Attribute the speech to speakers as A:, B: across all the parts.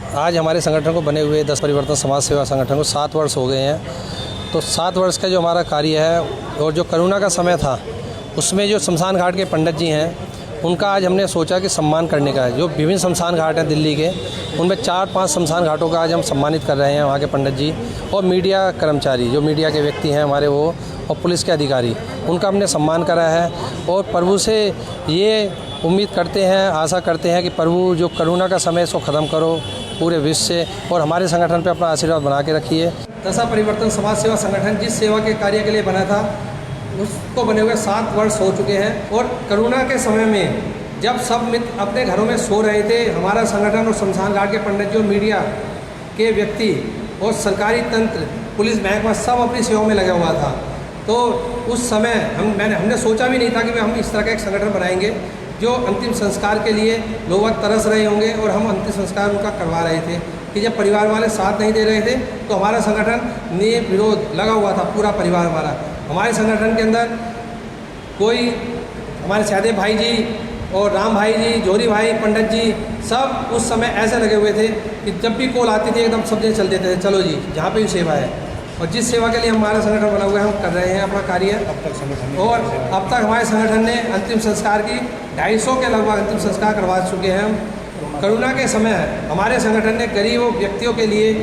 A: आज हमारे संगठन को बने हुए 10 परिवर्तन समाज सेवा संगठन को 7 वर्ष हो गए हैं। तो 7 वर्ष का जो हमारा कार्य है और जो कोरोना का समय था उसमें जो शमशान घाट के पंडित जी हैं उनका आज हमने सोचा कि सम्मान करने का है। जो विभिन्न शमशान घाट हैं दिल्ली के, उनमें 4-5 शमशान घाटों का आज हम सम्मानित कर रहे हैं वहाँ के पंडित जी और मीडिया कर्मचारी, जो मीडिया के व्यक्ति हैं हमारे वो, और पुलिस के अधिकारी, उनका हमने सम्मान करा है। और प्रभु से ये उम्मीद करते हैं, आशा करते हैं कि प्रभु जो कोरोना का समय इसको ख़त्म करो पूरे विश्व से, और हमारे संगठन पे अपना आशीर्वाद बना के रखिए। दशा परिवर्तन समाज सेवा संगठन जिस सेवा के कार्य के लिए बना था उसको बने हुए 7 वर्ष हो चुके हैं। और कोरोना के समय में जब सब मित्र अपने घरों में सो रहे थे, हमारा संगठन और शमशान घाट के पंडित जी और मीडिया के व्यक्ति और सरकारी तंत्र, पुलिस महकमा सब अपनी सेवाओं में लगा हुआ था। तो उस समय हमने सोचा भी नहीं था कि हम इस तरह का एक संगठन बनाएंगे जो अंतिम संस्कार के लिए लोग तरस रहे होंगे, और हम अंतिम संस्कार उनका करवा रहे थे कि जब परिवार वाले साथ नहीं दे रहे थे तो हमारा संगठन विरोध लगा हुआ था। पूरा परिवार हमारे संगठन के अंदर कोई हमारे सहदेव भाई जी और राम भाई जी, जोरी भाई, पंडित जी, सब उस समय ऐसे लगे हुए थे कि जब भी कॉल आती थी एकदम सब जने चल देते थे, चलो जी जहाँ पे भी सेवा है। और जिस सेवा के लिए हमारा संगठन बना हुआ है हम कर रहे हैं अपना कार्य। और अब तक हमारे संगठन ने अंतिम संस्कार की 250 के लगभग अंतिम संस्कार करवा चुके हैं हम। कोरोना के समय हमारे संगठन ने गरीब व्यक्तियों के लिए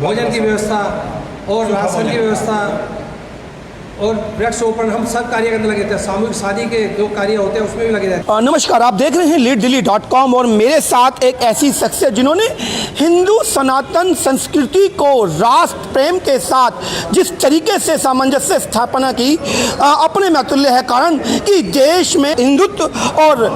A: भोजन की व्यवस्था और राशन की व्यवस्था और वृक्षारोपण, हम सब कार्य करने लगे थे। सामूहिक शादी के जो कार्य होते हैं उसमें भी लगे रहते हैं।
B: नमस्कार, आप देख रहे हैं leaddelhi.com और मेरे साथ एक ऐसी शख्सियत जिन्होंने हिंदू सनातन संस्कृति को राष्ट्र प्रेम के साथ जिस तरीके से सामंजस्य स्थापना की अपने में अतुल्य है। कारण कि देश में हिंदुत्व और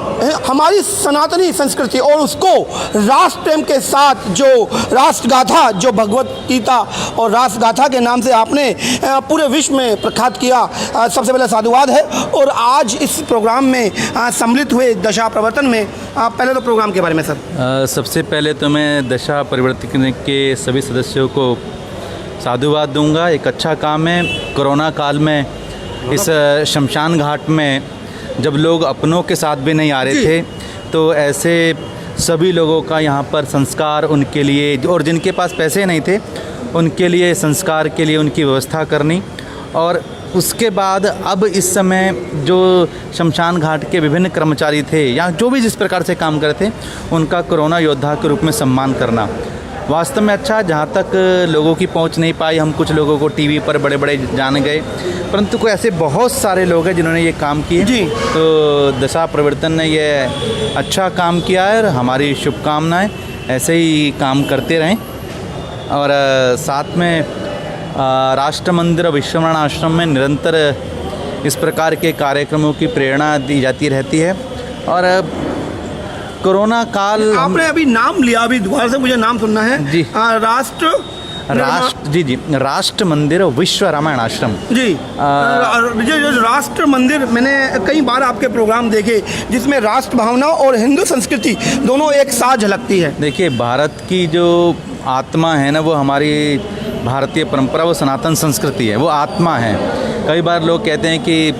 B: हमारी सनातनी संस्कृति और उसको राष्ट्र प्रेम के साथ जो राष्ट्रगाथा, जो भगवत गीता और राष्ट्रगाथा के नाम से आपने पूरे विश्व में प्रख्यात किया, सबसे पहले साधुवाद है। और आज इस प्रोग्राम में सम्मिलित हुए दशा परिवर्तन में पहले तो प्रोग्राम के बारे में सर।
C: सबसे पहले तो मैं दशा परिवर्तन के सभी सदस्यों को साधुवाद दूंगा। एक अच्छा काम है। कोरोना काल में इस शमशान घाट में जब लोग अपनों के साथ भी नहीं आ रहे थे तो ऐसे सभी लोगों का यहाँ पर संस्कार उनके लिए, और जिनके पास पैसे नहीं थे उनके लिए संस्कार के लिए उनकी व्यवस्था करनी। और उसके बाद अब इस समय जो शमशान घाट के विभिन्न कर्मचारी थे या जो भी जिस प्रकार से काम कर रहे थे उनका कोरोना योद्धा के रूप में सम्मान करना वास्तव में अच्छा। जहाँ तक लोगों की पहुँच नहीं पाई, हम कुछ लोगों को टीवी पर बड़े बड़े जान गए, परंतु कोई ऐसे बहुत सारे लोग हैं जिन्होंने ये काम किए जी। तो दशा परिवर्तन ने ये अच्छा काम किया है और हमारी शुभकामनाएँ ऐसे ही काम करते रहें। और साथ में राष्ट्र मंदिर और विश्वनारायण आश्रम में निरंतर इस प्रकार के कार्यक्रमों की प्रेरणा दी जाती रहती है। और कोरोना काल
B: आपने अभी नाम लिया, अभी दोबारा से मुझे नाम सुनना है जी। राष्ट्र
C: राष्ट्र मंदिर और विश्व रामायण आश्रम जी।
B: राष्ट्र मंदिर मैंने कई बार आपके प्रोग्राम देखे जिसमें राष्ट्र भावना और हिंदू संस्कृति दोनों एक साथ झलकती है।
C: देखिए, भारत की जो आत्मा है ना, वो हमारी भारतीय परंपरा, वो सनातन संस्कृति है, वो आत्मा है। कई बार लोग कहते हैं कि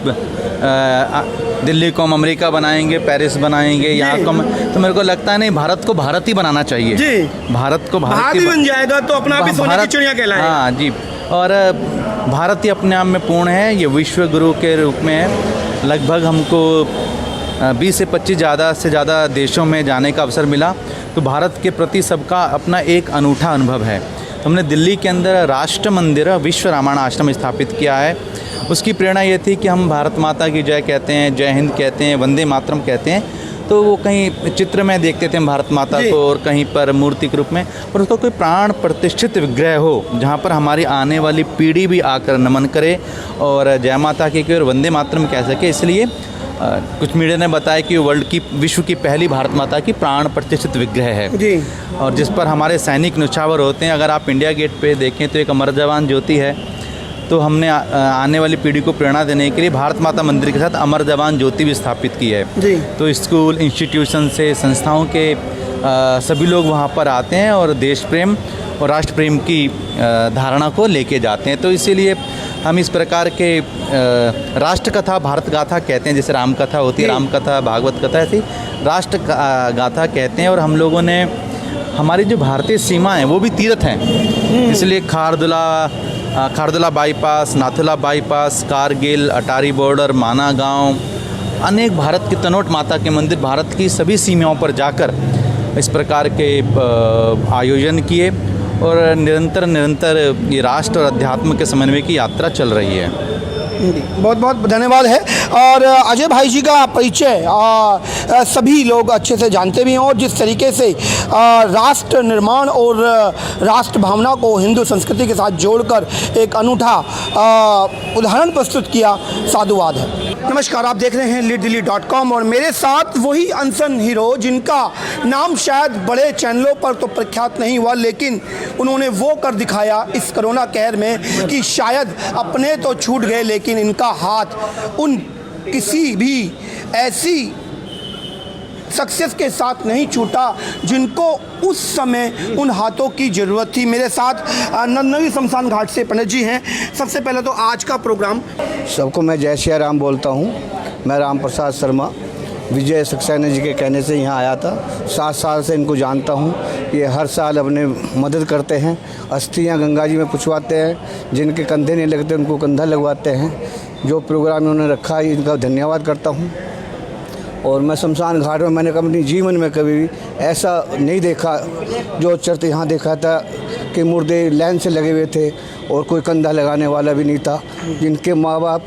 C: दिल्ली को हम अमेरिका बनाएंगे, पेरिस बनाएंगे, यहाँ को, तो मेरे को लगता है नहीं, भारत को भारत ही बनाना चाहिए जी। भारत को भारत ही बन जाएगा तो अपना भी सोने की चिड़िया कहलाएगा। हाँ जी। और भारत ही अपने आप में पूर्ण है, ये विश्व गुरु के रूप में है। लगभग हमको 20 से 25 ज़्यादा से ज़्यादा देशों में जाने का अवसर मिला। तो भारत के प्रति सबका अपना एक अनूठा अनुभव है। हमने दिल्ली के अंदर राष्ट्र मंदिर विश्व रामायण आश्रम स्थापित किया है। उसकी प्रेरणा ये थी कि हम भारत माता की जय कहते हैं, जय हिंद कहते हैं, वंदे मातरम कहते हैं, तो वो कहीं चित्र में देखते थे हम भारत माता को और कहीं पर मूर्ति के रूप में, पर उसका कोई प्राण प्रतिष्ठित विग्रह हो जहाँ पर हमारी आने वाली पीढ़ी भी आकर नमन करे और जय माता की और वंदे मातरम कह सके। इसलिए कुछ मीडिया ने बताया कि विश्व की पहली भारत माता की प्राण प्रतिष्ठित विग्रह है जी। और जिस पर हमारे सैनिक न्यौछावर होते हैं। अगर आप इंडिया गेट पे देखें तो एक अमर जवान ज्योति है। तो हमने आने वाली पीढ़ी को प्रेरणा देने के लिए भारत माता मंदिर के साथ अमर जवान ज्योति भी स्थापित की है जी। तो स्कूल, इंस्टीट्यूशन से, संस्थाओं के सभी लोग वहाँ पर आते हैं और देश प्रेम और राष्ट्र प्रेम की धारणा को लेके जाते हैं। तो इसीलिए हम इस प्रकार के राष्ट्र कथा, भारत गाथा कहते हैं। जैसे राम कथा होती है, राम कथा, भागवत कथा, ऐसी राष्ट्र गाथा कहते हैं। और हम लोगों ने हमारी जो भारतीय सीमा है वो भी तीर्थ हैं। इसलिए खारदुला बाईपास, नाथुला बाईपास, कारगिल, अटारी बॉर्डर, माना गांव, अनेक भारत के तनोट माता के मंदिर, भारत की सभी सीमाओं पर जाकर इस प्रकार के आयोजन किए और निरंतर ये राष्ट्र और अध्यात्म के समन्वय की यात्रा चल रही है।
B: बहुत बहुत धन्यवाद है। और अजय भाई जी का परिचय सभी लोग अच्छे से जानते भी हैं और जिस तरीके से राष्ट्र निर्माण और राष्ट्र भावना को हिंदू संस्कृति के साथ जोड़कर एक अनूठा उदाहरण प्रस्तुत किया, साधुवाद है। नमस्कार, आप देख रहे हैं leaddelhi.com और मेरे साथ वही अनसन हीरो जिनका नाम शायद बड़े चैनलों पर तो प्रख्यात नहीं हुआ, लेकिन उन्होंने वो कर दिखाया इस कोरोना कहर में कि शायद अपने तो छूट गए लेकिन इनका हाथ उन किसी भी ऐसी सक्सेस के साथ नहीं छूटा जिनको उस समय उन हाथों की ज़रूरत थी। मेरे साथ नंदनवी शमशान घाट से पंडित जी हैं। सबसे पहले तो आज का प्रोग्राम।
D: सबको मैं जय श्री राम बोलता हूँ। मैं राम प्रसाद शर्मा विजय सक्सेना जी के कहने से यहाँ आया था। 7 साल से इनको जानता हूँ। ये हर साल अपने मदद करते हैं, अस्थियाँ गंगा जी में पुछवाते हैं, जिनके कंधे नहीं लगते उनको कंधा लगवाते हैं। जो प्रोग्राम इन्होंने रखा है इनका धन्यवाद करता हूँ। और मैं शमशान घाट में मैंने अपने जीवन में कभी भी ऐसा नहीं देखा। जो चर्च यहाँ देखा था कि मुर्दे लाइन से लगे हुए थे और कोई कंधा लगाने वाला भी नहीं था। जिनके माँ बाप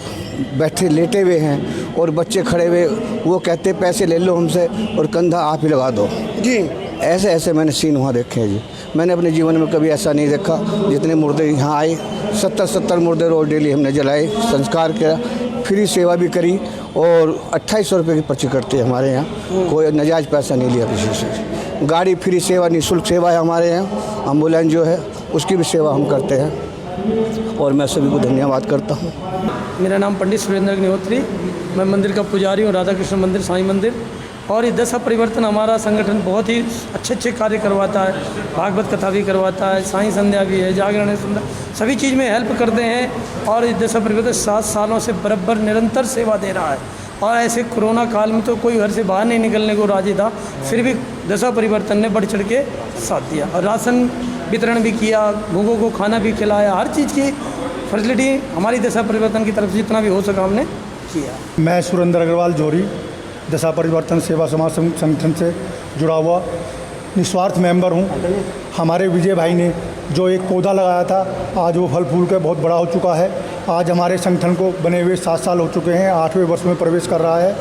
D: बैठे लेटे हुए हैं और बच्चे खड़े हुए, वो कहते पैसे ले लो हमसे और कंधा आप ही लगा दो
B: जी।
D: ऐसे मैंने सीन वहाँ देखे हैं जी। मैंने अपने जीवन में कभी ऐसा नहीं देखा। जितने मुर्दे यहाँ आए 70 मुर्दे रोज डेली हमने जलाए, संस्कार किया, फ्री सेवा भी करी और 2800 रुपये की पर्ची कटती है हमारे यहाँ। कोई नजायज़ पैसा नहीं लिया किसी से। गाड़ी फ्री सेवा, निःशुल्क सेवा है हमारे यहाँ। एम्बुलेंस जो है उसकी भी सेवा हम करते हैं और मैं सभी को धन्यवाद करता हूँ।
E: मेरा नाम पंडित सुरेंद्र अग्निहोत्री, मैं मंदिर का पुजारी हूँ, राधा कृष्ण मंदिर, साईं मंदिर। और ये दशा परिवर्तन हमारा संगठन बहुत ही अच्छे कार्य करवाता है। भागवत कथा भी करवाता है, साईं संध्या भी है, जागरण संध्या, सभी चीज़ में हेल्प करते हैं। और इस दशा परिवर्तन 7 सालों से बराबर निरंतर सेवा दे रहा है। और ऐसे कोरोना काल में तो कोई घर से बाहर नहीं निकलने को राजी था, फिर भी दशा परिवर्तन ने बढ़ चढ़ के साथ दिया और राशन वितरण भी किया, भूखों को खाना भी खिलाया, हर चीज़ की फैसिलिटी हमारी दशा परिवर्तन की तरफ से जितना भी हो सका हमने किया।
F: मैं सुरेंद्र अग्रवाल जोरी दशा परिवर्तन सेवा समाज संगठन से जुड़ा हुआ निस्वार्थ मेंबर हूँ। हमारे विजय भाई ने जो एक पौधा लगाया था, आज वो फल फूल के बहुत बड़ा हो चुका है। आज हमारे संगठन को बने हुए 7 साल हो चुके हैं, 8वें वर्ष में प्रवेश कर रहा है।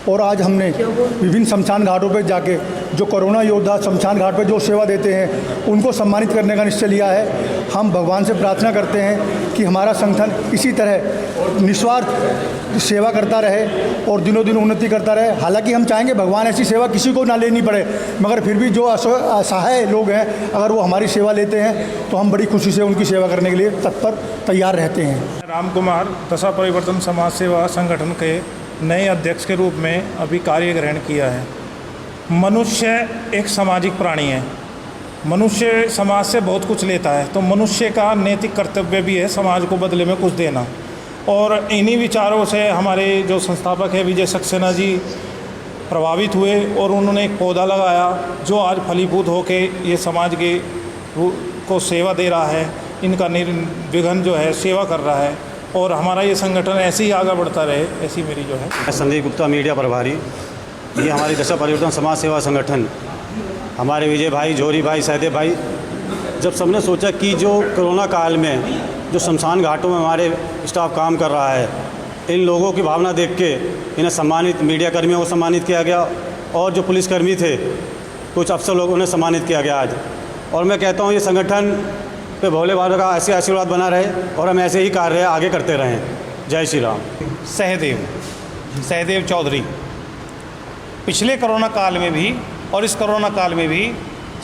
F: और आज हमने विभिन्न शमशान घाटों पर जाके जो कोरोना योद्धा शमशान घाट पर जो सेवा देते हैं उनको सम्मानित करने का निश्चय लिया है। हम भगवान से प्रार्थना करते हैं कि हमारा संगठन इसी तरह निस्वार्थ सेवा करता रहे और दिनों दिन उन्नति करता रहे। हालांकि हम चाहेंगे भगवान ऐसी सेवा किसी को ना लेनी पड़े, मगर फिर भी जो असहाय लोग हैं अगर वो हमारी सेवा लेते हैं तो हम बड़ी खुशी से उनकी सेवा करने के लिए तत्पर तैयार रहते हैं।
G: राम कुमार दशा परिवर्तन समाज सेवा संगठन के नए अध्यक्ष के रूप में अभी कार्य ग्रहण किया है। मनुष्य एक सामाजिक प्राणी है। मनुष्य समाज से बहुत कुछ लेता है, तो मनुष्य का नैतिक कर्तव्य भी है समाज को बदले में कुछ देना। और इन्हीं विचारों से हमारे जो संस्थापक है विजय सक्सेना जी प्रभावित हुए और उन्होंने एक पौधा लगाया जो आज फलीभूत होके ये समाज के को सेवा दे रहा है। इनका निर्विघ्न जो है सेवा कर रहा है और हमारा ये संगठन ऐसे ही आगे बढ़ता रहे, ऐसी मेरी जो है।
H: संदीप गुप्ता, मीडिया प्रभारी। ये हमारी दशा परिवर्तन समाज सेवा संगठन, हमारे विजय भाई, जोरी भाई, सहदेव भाई, जब सबने सोचा कि जो कोरोना काल में जो शमशान घाटों में हमारे स्टाफ काम कर रहा है, इन लोगों की भावना देख के इन्हें सम्मानित, मीडिया कर्मियों को सम्मानित किया गया और जो पुलिसकर्मी थे कुछ अफसर लोग उन्हें सम्मानित किया गया आज। और मैं कहता हूँ ये संगठन पे भोले बाबा का ऐसे आशीर्वाद बना रहे और हम ऐसे ही कार्य आगे करते रहें। जय श्री राम।
I: सहदेव चौधरी, पिछले कोरोना काल में भी और इस कोरोना काल में भी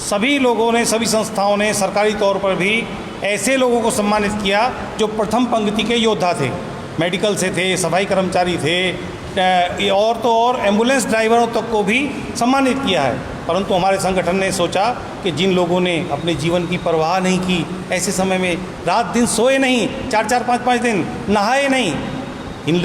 I: सभी लोगों ने, सभी संस्थाओं ने सरकारी तौर पर भी ऐसे लोगों को सम्मानित किया जो प्रथम पंक्ति के योद्धा थे, मेडिकल से थे, सफाई कर्मचारी थे, और तो और एम्बुलेंस ड्राइवरों तक को भी सम्मानित किया है। परंतु हमारे संगठन ने सोचा कि जिन लोगों ने अपने जीवन की परवाह नहीं की, ऐसे समय में रात दिन सोए नहीं, 4-4, 5-5 दिन नहाए नहीं,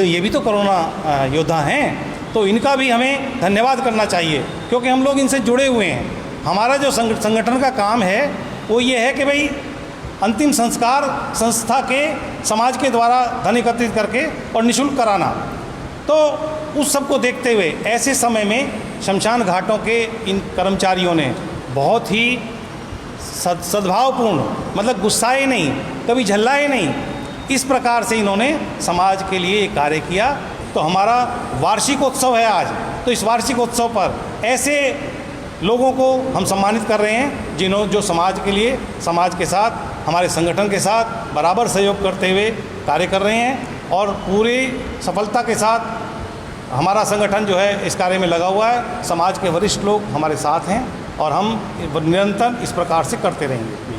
I: ये भी तो कोरोना योद्धा हैं, तो इनका भी हमें धन्यवाद करना चाहिए क्योंकि हम लोग इनसे जुड़े हुए हैं। हमारा जो संगठन का काम है वो ये है कि भाई अंतिम संस्कार संस्था के समाज के द्वारा धन एकत्रित करके और निःशुल्क कराना। तो उस सब को देखते हुए ऐसे समय में शमशान घाटों के इन कर्मचारियों ने बहुत ही सद्भावपूर्ण, मतलब गुस्साए नहीं, कभी झल्लाए नहीं, इस प्रकार से इन्होंने समाज के लिए कार्य किया। तो हमारा वार्षिकोत्सव है आज, तो इस वार्षिकोत्सव पर ऐसे लोगों को हम सम्मानित कर रहे हैं जो समाज के लिए, समाज के साथ, हमारे संगठन के साथ बराबर सहयोग करते हुए कार्य कर रहे हैं और पूरी सफलता के साथ हमारा संगठन जो है इस कार्य में लगा हुआ है। समाज के वरिष्ठ लोग हमारे साथ हैं और हम निरंतर इस प्रकार से करते रहेंगे।